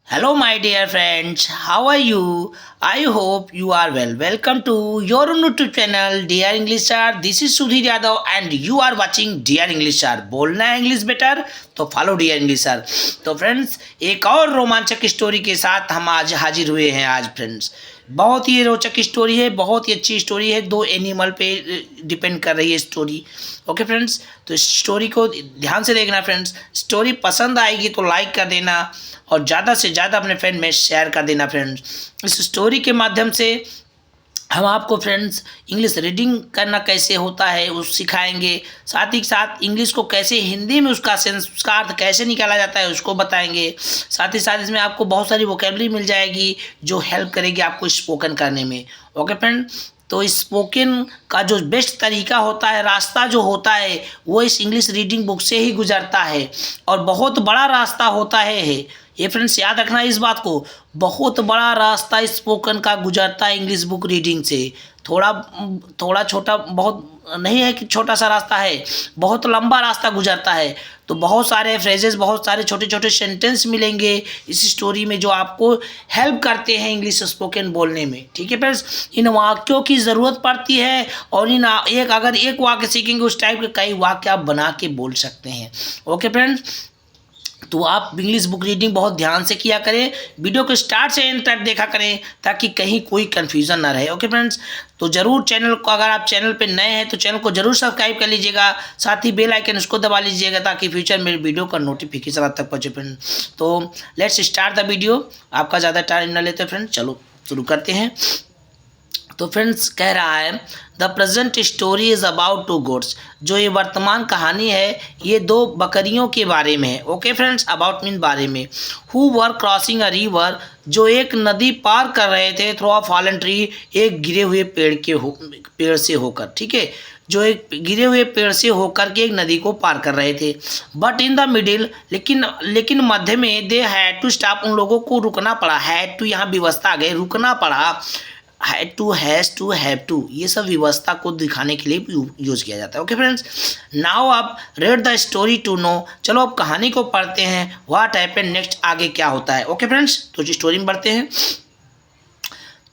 Hello, my dear friends. How are you? I hope you are well. Welcome to your YouTube channel, Dear English Sir. This is Sudhir Yadav, and you are watching Dear English Sir. बोलना है English better तो follow dear English sir. तो friends, एक और रोमांचक story के साथ हम आज हाजिर हुए हैं। आज फ्रेंड्स, बहुत ही रोचक स्टोरी है, बहुत ही अच्छी स्टोरी है। दो एनिमल पे डिपेंड कर रही है स्टोरी। ओके फ्रेंड्स, तो इस स्टोरी को ध्यान से देखना फ्रेंड्स। स्टोरी पसंद आएगी तो लाइक कर देना और ज़्यादा से ज़्यादा अपने फ्रेंड में शेयर कर देना फ्रेंड्स। इस स्टोरी के माध्यम से हम आपको फ्रेंड्स इंग्लिश रीडिंग करना कैसे होता है उस सिखाएंगे, साथ ही साथ इंग्लिश को कैसे हिंदी में उसका सेंस, उसका अर्थ कैसे निकाला जाता है उसको बताएंगे। साथ ही साथ इसमें आपको बहुत सारी वोकेबलरी मिल जाएगी जो हेल्प करेगी आपको स्पोकन करने में। ओके फ्रेंड, तो स्पोकन का जो बेस्ट तरीका होता है, रास्ता जो होता है, वो इस इंग्लिश रीडिंग बुक से ही गुजरता है और बहुत बड़ा रास्ता होता है। ये फ्रेंड्स याद रखना इस बात को, बहुत बड़ा रास्ता स्पोकन का गुजरता है इंग्लिश बुक रीडिंग से। थोड़ा छोटा बहुत नहीं है कि छोटा सा रास्ता है, बहुत लंबा रास्ता गुजरता है। तो बहुत सारे फ्रेजेस, बहुत सारे छोटे छोटे सेंटेंस मिलेंगे इस स्टोरी में जो आपको हेल्प करते हैं इंग्लिश स्पोकन बोलने में। ठीक है फ्रेंड्स, इन वाक्यों की ज़रूरत पड़ती है और अगर एक वाक्य सीखेंगे उस टाइप के कई वाक्य आप बना के बोल सकते हैं। ओके फ्रेंड्स, तो आप इंग्लिश बुक रीडिंग बहुत ध्यान से किया करें, वीडियो को स्टार्ट से एंड तक देखा करें ताकि कहीं कोई कन्फ्यूज़न ना रहे। ओके फ्रेंड्स, तो ज़रूर चैनल को, अगर आप चैनल पे नए हैं तो चैनल को ज़रूर सब्सक्राइब कर लीजिएगा, साथ ही बेल आइकन उसको दबा लीजिएगा ताकि फ्यूचर में वीडियो का नोटिफिकेशन आप तक पहुँचे फ्रेंड्स। तो लेट्स स्टार्ट द वीडियो, आपका ज़्यादा टाइम ना लेते फ्रेंड्स, चलो शुरू करते हैं। तो फ्रेंड्स कह रहा है the present story is about to goats. जो ये वर्तमान कहानी है ये दो बकरियों के बारे में है। ओके फ्रेंड्स, अबाउट मीन बारे में। Who were crossing a river, जो एक नदी पार कर रहे थे थ्रू अ फॉलन ट्री, एक गिरे हुए पेड़ से होकर। ठीक है, जो एक गिरे हुए पेड़ से होकर के एक नदी को पार कर रहे थे। बट इन द मिडिल, लेकिन मध्य में दे हैड टू स्टॉप, उन लोगों को रुकना पड़ा। हैड टू यहाँ व्यवस्था आ गई, रुकना पड़ा। Had to, has to, have to, ये सब व्यवस्था को दिखाने के लिए यूज किया जाता है। ओके फ्रेंड्स, नाउ आप read the story to know, चलो अब कहानी को पढ़ते हैं। व्हाट हैपेंड नेक्स्ट, आगे क्या होता है। ओके फ्रेंड्स, तो स्टोरी में बढ़ते हैं।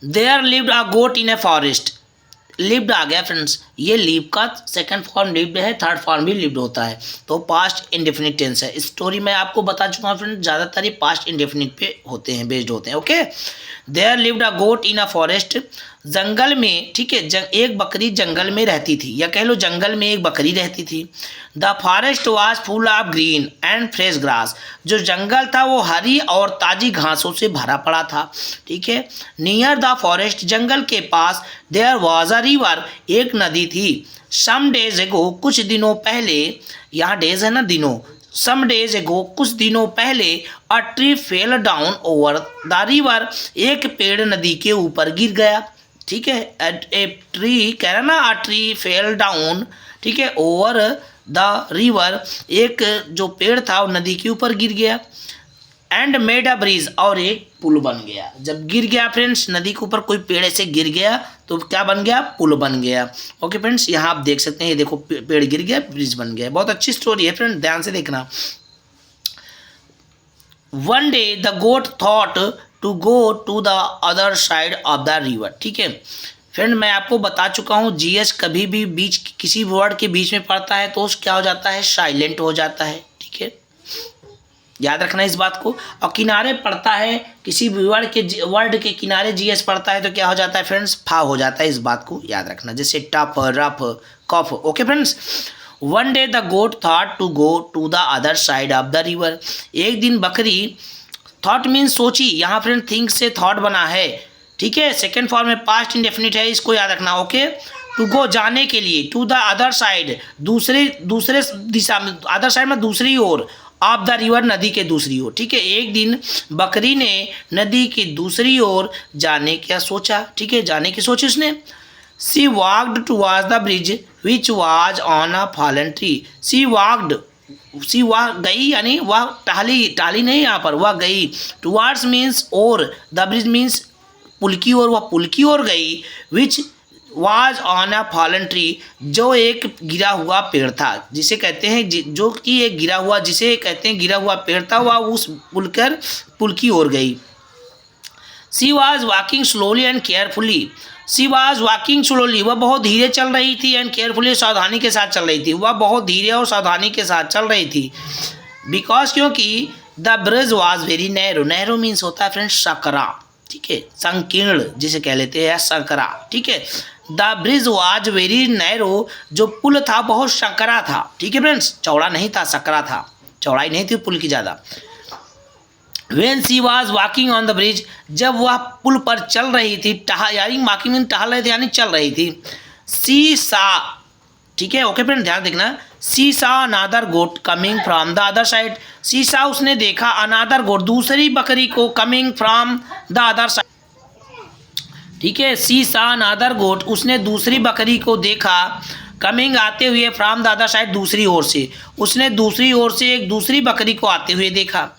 There lived a goat in a forest. Lived आ गया फ्रेंड्स, ये लिव का सेकंड फॉर्म लिव्ड है, थर्ड फॉर्म भी लिव्ड होता है, तो पास्ट इंडेफिनिट टेंस है। इस स्टोरी में आपको बता चुका हूँ फ्रेंड्स, ज़्यादातर ये पास्ट इंडेफिनिट पे होते हैं, बेस्ड होते हैं। Okay, there lived a goat in a forest, जंगल में। ठीक है, एक बकरी जंगल में रहती थी, या कह लो जंगल में एक बकरी रहती थी। The forest was full of green and fresh grass, जो जंगल था वो हरी और ताज़ी घासों से भरा पड़ा था। ठीक है, नियर द फॉरेस्ट, जंगल के पास, देयर वाज अ रिवर, एक नदी थी। सम डेज एगो, कुछ दिनों पहले, यहाँ डेज है ना दिनों, सम डेज एगो, कुछ दिनों पहले, a tree fell down over the river, एक पेड़ नदी के ऊपर गिर गया। ठीक है, ए ट्री कह रहा ना, अ ट्री फेल डाउन, ठीक है, ओवर द रिवर, एक जो पेड़ था वो नदी के ऊपर गिर गया। एंड मेड अ ब्रिज, और एक पुल बन गया। जब गिर गया फ्रेंड्स, नदी के ऊपर कोई पेड़ ऐसे गिर गया तो क्या बन गया, पुल बन गया। ओके फ्रेंड्स, यहाँ आप देख सकते हैं, ये देखो पेड़ गिर गया, ब्रिज बन गया। बहुत अच्छी स्टोरी है फ्रेंड्स, ध्यान से देखना। One day the goat thought to go to the other side of the river. ठीक है फ्रेंड, मैं आपको बता चुका हूँ जीएस कभी भी बीच किसी वर्ड के बीच में पड़ता है तो क्या हो जाता है, साइलेंट हो जाता है। ठीक है, याद रखना इस बात को। और किनारे पड़ता है, किसी भी वर्ड के किनारे जीएस पड़ता है तो क्या हो जाता है फ्रेंड्स, फा हो जाता है। इस बात को याद रखना, जैसे tough, rough, cough. Okay friends, one day the goat thought to go to the other side of the river, एक दिन बकरी, थॉट मीन्स सोची, यहाँ फ्रेंड थिंक से थॉट बना है। ठीक है, सेकेंड फॉर्म में पास्ट इंडेफिनिट है, इसको याद रखना। ओके, टू गो जाने के लिए, टू द अदर साइड दूसरे दिशा में, अदर साइड में दूसरी ओर, ऑफ द रिवर नदी के दूसरी ओर। ठीक है, एक दिन बकरी ने नदी की दूसरी ओर जाने क्या सोचा। ठीक है, जाने की सोची उसने। She walked towards the bridge which was on a fallen tree. She walked, she वह गई, यानी वह टाली नहीं, यहाँ पर वह गई। टुवर्ड्स मीन्स और, द ब्रिज मीन्स पुल की ओर, वह पुल की ओर गई। विच was on a fallen tree, जो एक गिरा हुआ पेड़ था, जिसे कहते हैं जो कि एक गिरा हुआ, जिसे कहते हैं गिरा हुआ पेड़ था, वह उस पुल की ओर गई। She was walking slowly and carefully, she was walking slowly, वह बहुत धीरे चल रही थी, एंड केयरफुली, सावधानी के साथ चल रही थी, वह बहुत धीरे और सावधानी के साथ चल रही थी। बिकॉज, क्योंकि the bridge was very narrow, narrow means होता है फ्रेंड्स सकरा, ठीक है, संकीर्ण जिसे कह लेते हैं सकरा, ठीक है। The bridge was very narrow, जो पुल था बहुत संकरा था, ठीक है फ्रेंड्स, चौड़ा नहीं था, सकरा था, चौड़ाई नहीं थी पुल की ज़्यादा। When she was walking on the bridge, जब वह पुल पर चल रही थी, यानी वॉकिंग मीन टहल रही थी, यानी चल रही थी। She saw, ठीक है, ओके फ्रेंड, ध्यान देखना। She saw another goat coming from the other side, she saw, उसने देखा, another goat, दूसरी बकरी को, coming from the other side, ठीक है। She saw another goat, उसने दूसरी बकरी को देखा, कमिंग, आते हुए, फ्रॉम द अदर साइड, दूसरी ओर से, उसने दूसरी ओर से एक दूसरी बकरी को आते हुए देखा।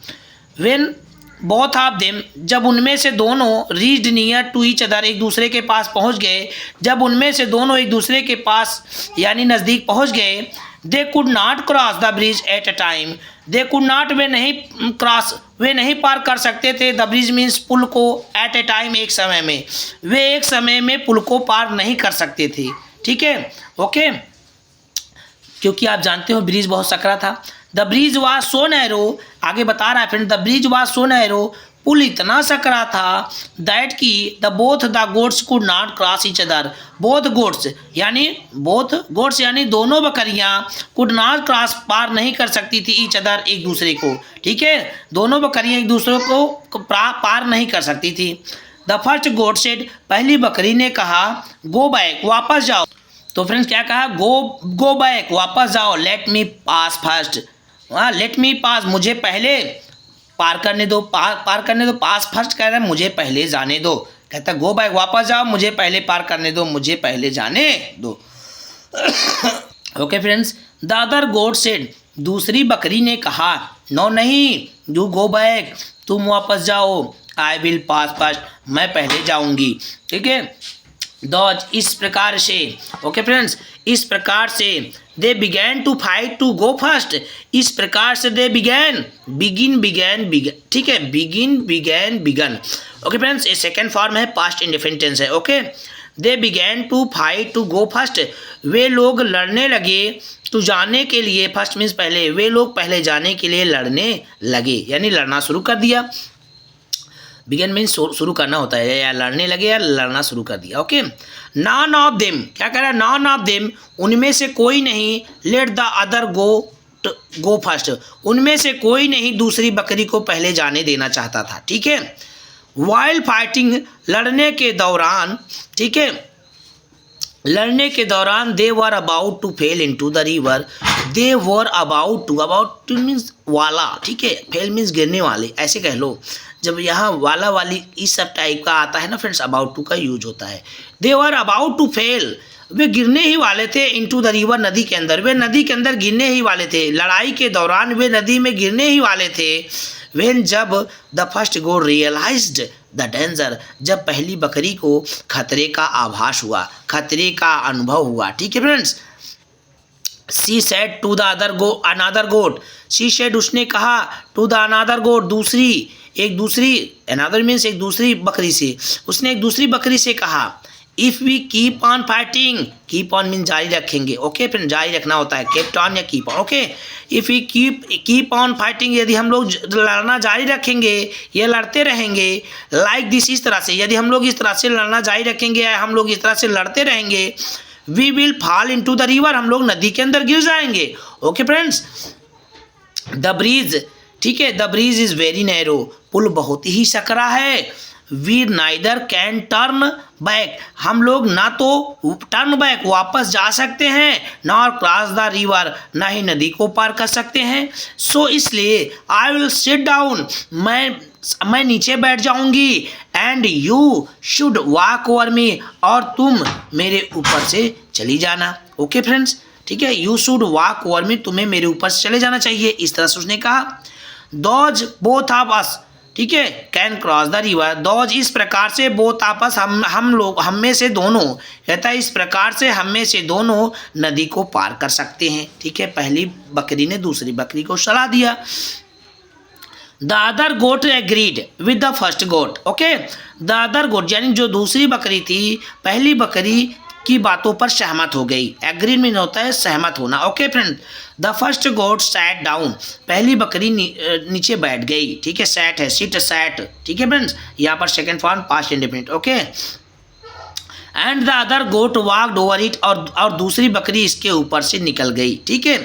When both of them, जब उनमें से दोनों, reached near to each other, एक दूसरे के पास पहुंच गए, जब उनमें से दोनों एक दूसरे के पास यानी नज़दीक पहुंच गए, they could not cross the bridge at a time, they could not, वे नहीं क्रॉस, वे नहीं पार कर सकते थे, the bridge means पुल को, at a time, एक समय में, वे एक समय में पुल को पार नहीं कर सकते थे, ठीक है, ओके। क्योंकि आप जानते हो ब्रिज बहुत सकरा था। The bridge was so narrow, आगे बता रहा है friend, the bridge was so narrow, पुल इतना सकरा था, दैट की the both the goats could not cross each other, both goats यानी दोनों बकरियां, कुड नॉट क्रॉस, पार नहीं कर सकती थी, ईच अदर, एक दूसरे को, ठीक है, दोनों बकरियां एक दूसरे को पार नहीं कर सकती थी। द फर्स्ट गोट सेड, पहली बकरी ने कहा, गो बैक, वापस जाओ। तो फ्रेंड्स क्या कहा, गो बैक, वापस जाओ। लेट मी पास फर्स्ट, लेट मी पास, मुझे पहले पार करने दो, पार करने दो, पास फर्स्ट कह रहा है, मुझे पहले जाने दो, कहता गो बैक, वापस जाओ, मुझे पहले पार करने दो, मुझे पहले जाने दो। Okay friends, the other goat said, दूसरी बकरी ने कहा, नो नहीं, यू गो बैक, तुम वापस जाओ, आई विल पास फर्स्ट, मैं पहले जाऊंगी, ठीक है। दौज, इस प्रकार से, ओके फ्रेंड्स, इस प्रकार से, they began to fight to go first, इस प्रकार से दे बिगैन, बिगन, ठीक है, बिगन, ओके फ्रेंड्स, ये सेकेंड फॉर्म है, पास्ट इंडेफिनिट टेंस है, okay. They began to fight to go first, वे लोग लड़ने लगे टू जाने के लिए, फर्स्ट मीन्स पहले, वे लोग पहले जाने के लिए लड़ने लगे, यानी लड़ना शुरू कर दिया। बिगन मीन्स शुरू करना होता है, या लड़ने लगे या लड़ना शुरू कर दिया, ओके। नॉन ऑफ देम, क्या कह रहा है, नॉन ऑफ देम, उनमें से कोई नहीं, let the other go first, उनमें से कोई नहीं दूसरी बकरी को पहले जाने देना चाहता था, ठीक है। वाइल्ड फाइटिंग, लड़ने के दौरान, ठीक है, लड़ने के दौरान, they were about to fall into the river, they were about to means वाला, ठीक है, फेल मीन्स गिरने वाले, ऐसे कह लो, जब यहाँ वाला वाली इस सब टाइप का आता है ना फ्रेंड्स, अबाउट टू का यूज होता है। दे वर अबाउट टू फेल, वे गिरने ही वाले थे, इनटू द रिवर, नदी के अंदर, वे नदी के अंदर गिरने ही वाले थे, लड़ाई के दौरान वे नदी में गिरने ही वाले थे। व्हेन, जब the first goat realised the danger, जब पहली बकरी को खतरे का आभास हुआ, खतरे का अनुभव हुआ, ठीक है friends. She said to the another goat, she said, उसने कहा, to the another goat, another means एक दूसरी बकरी से, उसने एक दूसरी बकरी से कहा, if we keep on fighting, keep on mean जारी रखेंगे, ओके फ्रेंड, जारी रखना होता है, केप्ट ऑन या keep on, okay. If we keep on fighting, यदि हम लोग लड़ना जारी रखेंगे, ये लड़ते रहेंगे, लाइक दिस, इस तरह से, यदि हम लोग इस तरह से लड़ना जारी रखेंगे, या हम लोग इस तरह से लड़ते रहेंगे, we will fall into the river, हम लोग नदी के अंदर गिर जाएंगे, ओके फ्रेंड्स। द ब्रिज, ठीक है, the bridge is very narrow, पुल बहुत ही सकरा है। We neither can turn back, हम लोग ना तो टर्न बैक वापस जा सकते हैं, नॉर क्रॉस द रिवर, ना ही नदी को पार कर सकते हैं। सो इसलिए आई विल सिट डाउन, मैं नीचे बैठ जाऊंगी, and you should walk over me, और तुम मेरे ऊपर से चली जाना, ओके फ्रेंड्स, ठीक है। You should walk over me, तुम्हें मेरे ऊपर से चले जाना चाहिए, इस तरह से उसने कहा। दोज बोथ ऑफ अस, ठीक है, can cross the river, those इस प्रकार से, बोथ आपस हम लोग, हम में से दोनों, कहता है इस प्रकार से हम में से दोनों नदी को पार कर सकते हैं। ठीक है, पहली बकरी ने दूसरी बकरी को सलाह दिया। The other goat agreed with the first goat, okay, the other goat यानी जो दूसरी बकरी थी पहली बकरी की बातों पर सहमत हो गई। एग्रीड मीन होता है सहमत होना। Okay friend, the first goat sat down, पहली बकरी नीचे बैठ गई। ठीक है, सैट है, सिट सैट। ठीक है फ्रेंड्स, यहाँ पर second form past indefinite. Okay, and the other goat walked over it, और दूसरी बकरी इसके ऊपर से निकल गई। ठीक है,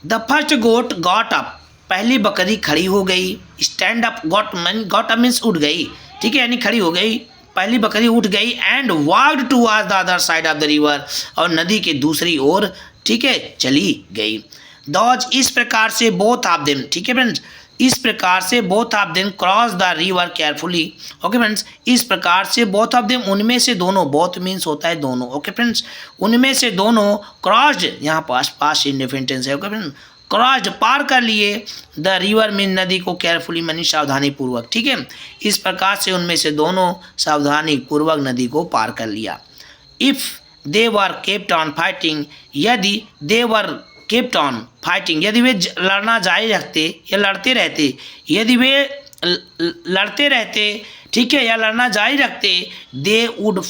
the first goat got up, पहली बकरी खड़ी हो गई। Stand up, got up means उठ गई। ठीक है, यानी खड़ी हो गई, पहली बकरी उठ गई। And walked towards the other side of the river, और नदी के दूसरी ओर, ठीक है, चली गई। दोज इस प्रकार से, बोथ ऑफ देम, ठीक है फ्रेंड्स, इस प्रकार से both of them cross the river carefully. Okay friends, इस प्रकार से बोथ ऑफ देम, उनमें से दोनों, बोथ मीन्स होता है दोनों। ओके फ्रेंड्स, उनमें से दोनों, क्रॉस्ड यहाँ पास इंडेफिनिट टेंस है। ओके फ्रेंड्स, क्रॉस्ड पार कर लिए, द रिवर मीन नदी को, केयरफुली मनी सावधानी पूर्वक। ठीक है, इस प्रकार से उनमें से दोनों सावधानी पूर्वक नदी को पार कर लिया। If they were kept on fighting, यदि दे वर केप्ट ऑन फाइटिंग, यदि वे लड़ना जारी रखते या लड़ते रहते, यदि वे लड़ते रहते, ठीक है, या लड़ना जारी रखते, they would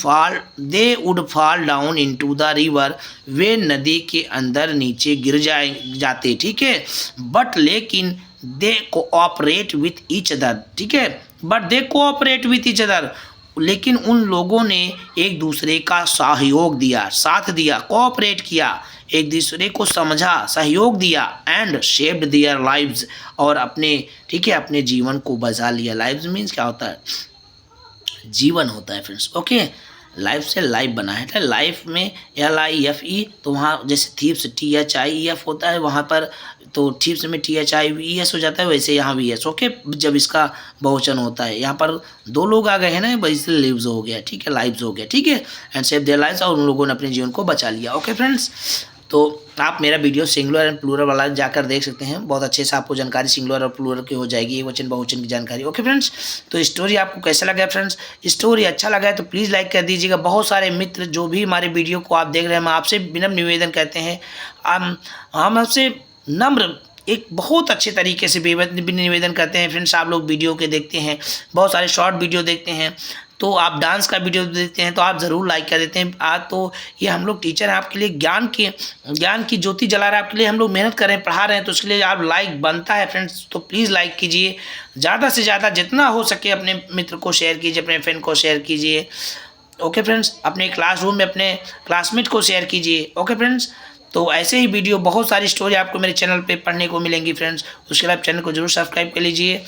fall down into the river, वे नदी के अंदर नीचे गिर जाते। ठीक है, बट लेकिन दे कोऑपरेट विथ ईच अदर, ठीक है, but they cooperate with each other, लेकिन उन लोगों ने एक दूसरे का सहयोग दिया, साथ दिया, कोऑपरेट किया, एक दूसरे को समझा, सहयोग दिया। एंड शेप्ड देयर लाइव्स, और अपने, ठीक है, अपने जीवन को बचा लिया। लाइव्स मीन्स क्या होता है? जीवन होता है फ्रेंड्स। ओके, लाइफ से लाइफ बना है। लाइफ में LIFE, तो वहाँ जैसे थीप्स THIEF होता है, वहाँ पर तो थीप्स में THIVES हो जाता है, वैसे यहाँ VS। ओके, जब इसका बहुवचन होता है, यहाँ पर दो लोग आ गए हैं ना, इसलिए लिव्स हो गया। ठीक है, लाइव्स हो गया। ठीक है, एंड सेव देयर लाइव्स, और उन लोगों ने अपने जीवन को बचा लिया। ओके फ्रेंड्स, तो आप मेरा वीडियो सिंगुलर एंड प्लूरल वाला जाकर देख सकते हैं, बहुत अच्छे से आपको जानकारी सिंगुलर और प्लूरल की हो जाएगी, वचन बहुवचन की जानकारी। ओके फ्रेंड्स, तो स्टोरी आपको कैसा लगा फ्रेंड्स? स्टोरी अच्छा लगा है तो प्लीज़ लाइक कर दीजिएगा। बहुत सारे मित्र जो भी हमारे वीडियो को आप देख रहे हैं, हम आपसे विनम्र निवेदन करते हैं, हम आपसे नम्र एक बहुत अच्छे तरीके से निवेदन करते हैं फ्रेंड्स। आप लोग वीडियो के देखते हैं, बहुत सारे शॉर्ट वीडियो देखते हैं, तो आप डांस का वीडियो देखते हैं तो आप ज़रूर लाइक कर देते हैं। आज तो ये हम लोग टीचर हैं, आपके लिए ज्ञान की ज्योति जला रहे हैं, आपके लिए हम लोग मेहनत कर रहे हैं, पढ़ा रहे हैं, तो उसके लिए आप लाइक बनता है फ्रेंड्स। तो प्लीज़ लाइक कीजिए, ज़्यादा से ज़्यादा जितना हो सके अपने मित्र को शेयर कीजिए, अपने फ्रेंड को शेयर कीजिए। ओके फ्रेंड्स, अपने क्लासरूम में अपने क्लासमेट को शेयर कीजिए। ओके फ्रेंड्स, तो ऐसे ही वीडियो, बहुत सारी स्टोरी आपको मेरे चैनल पे पढ़ने को मिलेंगी फ्रेंड्स। उसके लिए आप चैनल को जरूर सब्सक्राइब कर लीजिए।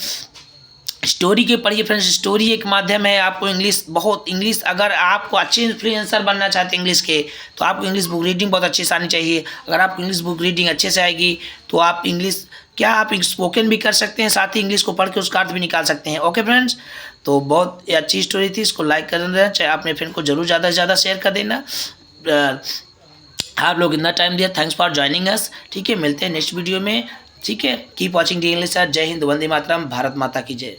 स्टोरी के पढ़िए फ्रेंड्स। स्टोरी एक माध्यम है, आपको इंग्लिश अगर आपको अच्छे इन्फ्लुएंसर बनना चाहते हैं इंग्लिश के, तो आपको इंग्लिश बुक रीडिंग बहुत अच्छे से आनी चाहिए। अगर आपको इंग्लिश बुक रीडिंग अच्छे से आएगी तो आप आप स्पोकन भी कर सकते हैं, साथ ही इंग्लिश को पढ़ के उसका अर्थ भी निकाल सकते हैं। ओके फ्रेंड्स, तो बहुत अच्छी स्टोरी थी, इसको लाइक कर देना, चाहे अपने फ्रेंड को जरूर ज़्यादा से ज़्यादा शेयर कर देना। आप लोग इतना टाइम दिया, थैंक्स फॉर ज्वाइनिंग अस। ठीक है, मिलते हैं नेक्स्ट वीडियो में। ठीक है, keep watching D English sir. जय हिंद, वंदे मातरम, भारत माता की जय।